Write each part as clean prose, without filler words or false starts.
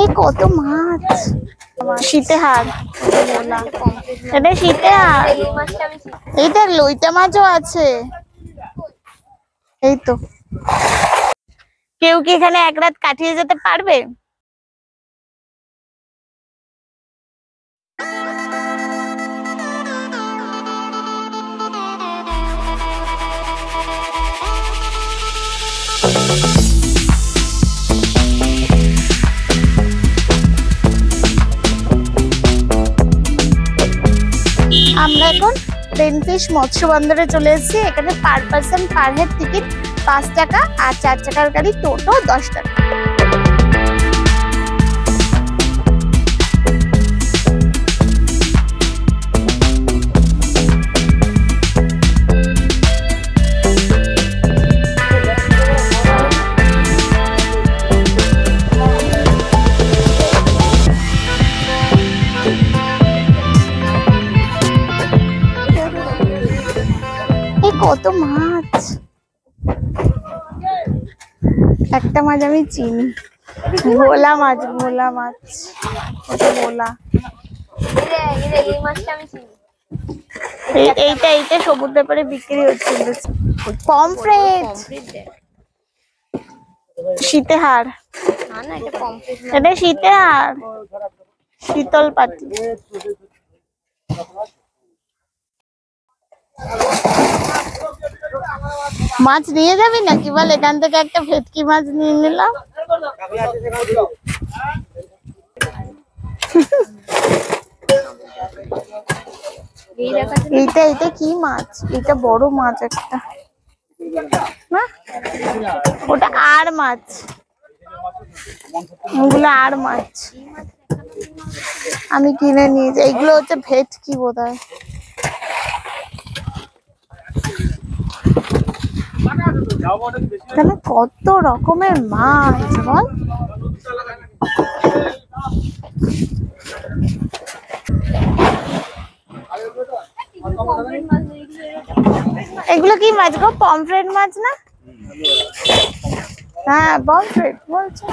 এই কত মাছ, শীতে হার, এটা শীতে হার। এইটা লইটা মাছও আছে। এই তো, কেউ কি এখানে এক রাত কাটিয়ে যেতে পারবে? আমরা এখন পেনফিশ মৎস্য বন্দরে চলে এসেছি। এখানে per person per head ticket 5 টাকা, আর 4 চাকার গাড়ি টোটো 10 টাকা। কত মাছ, একটা মাছ আমি চিনি, ভোলা মাছ, ভোলা মাছ, কত ভোলা। এইটা সমুদ্রের পাড়ে বিক্রি হচ্ছিল। পমফ্রেট, শীতে হার, এটা শীতে হার, শীতল পাটি। মাছ নিয়ে যাবি নাকি বল? এখান থেকে একটা ভেটকি মাছ নিয়ে নিলাম। এইটা কি মাছ? এটা বড় মাছ একটা, না ওটা আর মাছ, ওগুলো আর মাছ আমি কিনে নিয়ে যাই। এগুলো হচ্ছে ভেটকি বোধহয়। তাহলে কত রকমের মাছ বল। এগুলো কি মাছ গো? পমফ্রেট মাছ না? হ্যাঁ পমফ্রেট বলছো।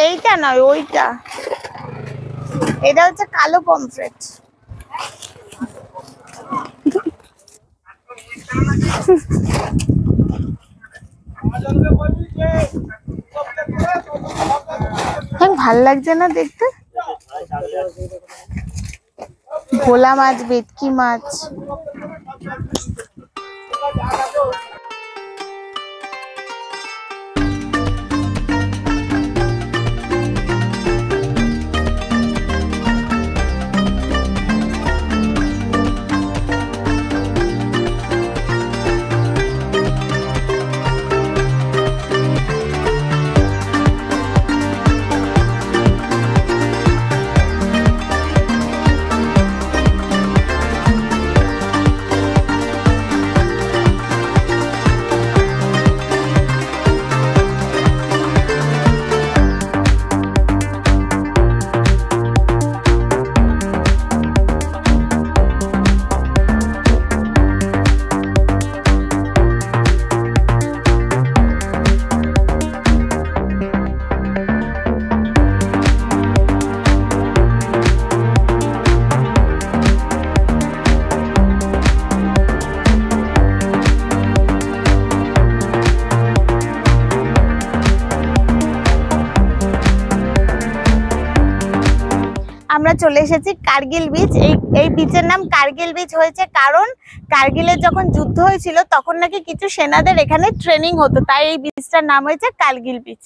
এইটা নয়, ওইটা, এটা হচ্ছে কালো পমফ্রেট। ভাল লাগছে না দেখতে? ভোলা মাছ, ভেটকি মাছ। আমরা চলে এসেছি কার্গিল বিচ। এই বিচের নাম কার্গিল বিচ হয়েছে কারণ কার্গিলের যখন যুদ্ধ হয়েছিল তখন নাকি কিছু সেনাদের এখানে ট্রেনিং হতো, তাই এই বিচটার নাম হয়েছে কার্গিল বিচ।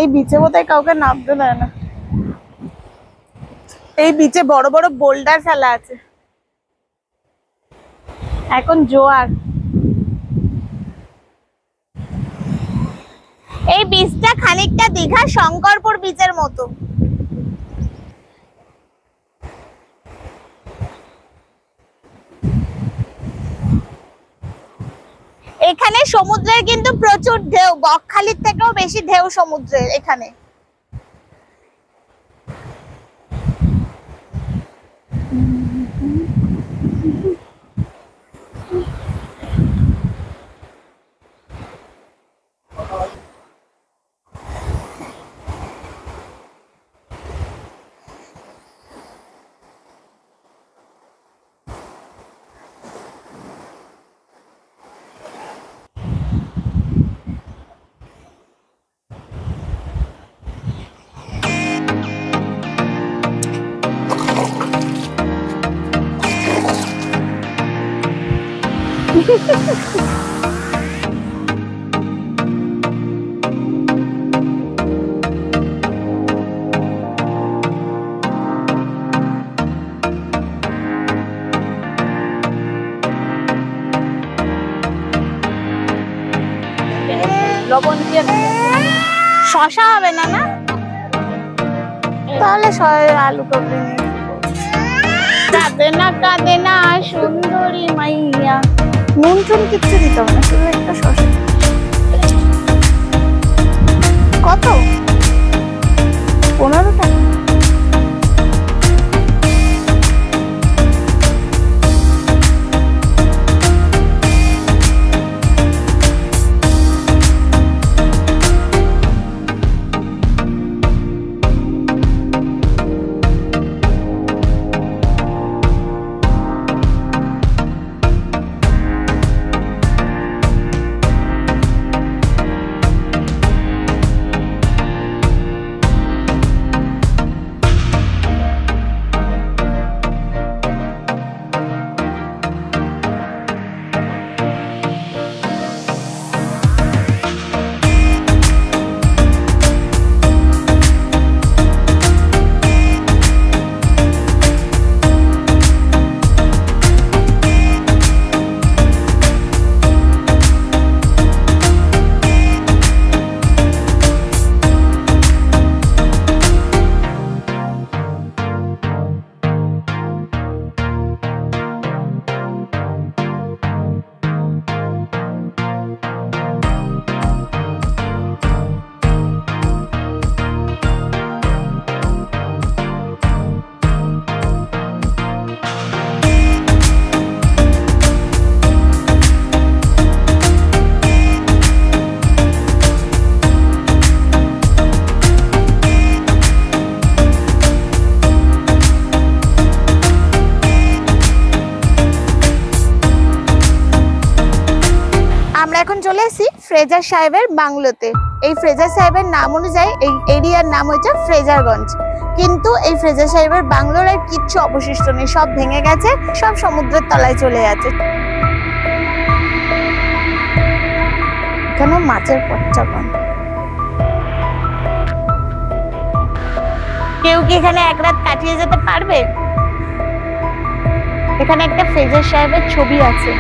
এই বিচে বোধহয় কাউকে নামতে দেয় না। এই বিচে বড় বড় বোল্ডার ফেলা আছে, এখন জোয়ার। এই বিচটা খানিকটা দীঘা শঙ্করপুর বিচের মতো। এখানে সমুদ্রের কিন্তু প্রচুর ঢেউ, বকখালির থেকেও বেশি ঢেউ সমুদ্রের এখানে। লবণ দিয়ে শশা হবে না না, তাহলে আলু করবে। কাঁদে না সুন্দরী মাইয়া, নুন টুন কিচ্ছু দিতে হবে না, শুধু একটা শশা। কত? 15 টাকা। এখন চলে এসেছি ফ্রেজার সাহেবের বাংলোতে। এই ফ্রেজার সাহেবের নাম অনুযায়ী এই এরিয়ার নাম হচ্ছে ফ্রেজারগঞ্জ, কিন্তু এই ফ্রেজার সাহেবের বাংলোর আর কিচ্ছু অবশিষ্ট নেই, সব ভেঙে গেছে, সব সমুদ্রের তলায় চলে যাচ্ছে। এখানে মাছের পচ্চা পান। কেউ কি এখানে এক রাত কাটিয়ে যেতে পারবে? এখানে একটা ফ্রেজার সাহেবের ছবি আছে।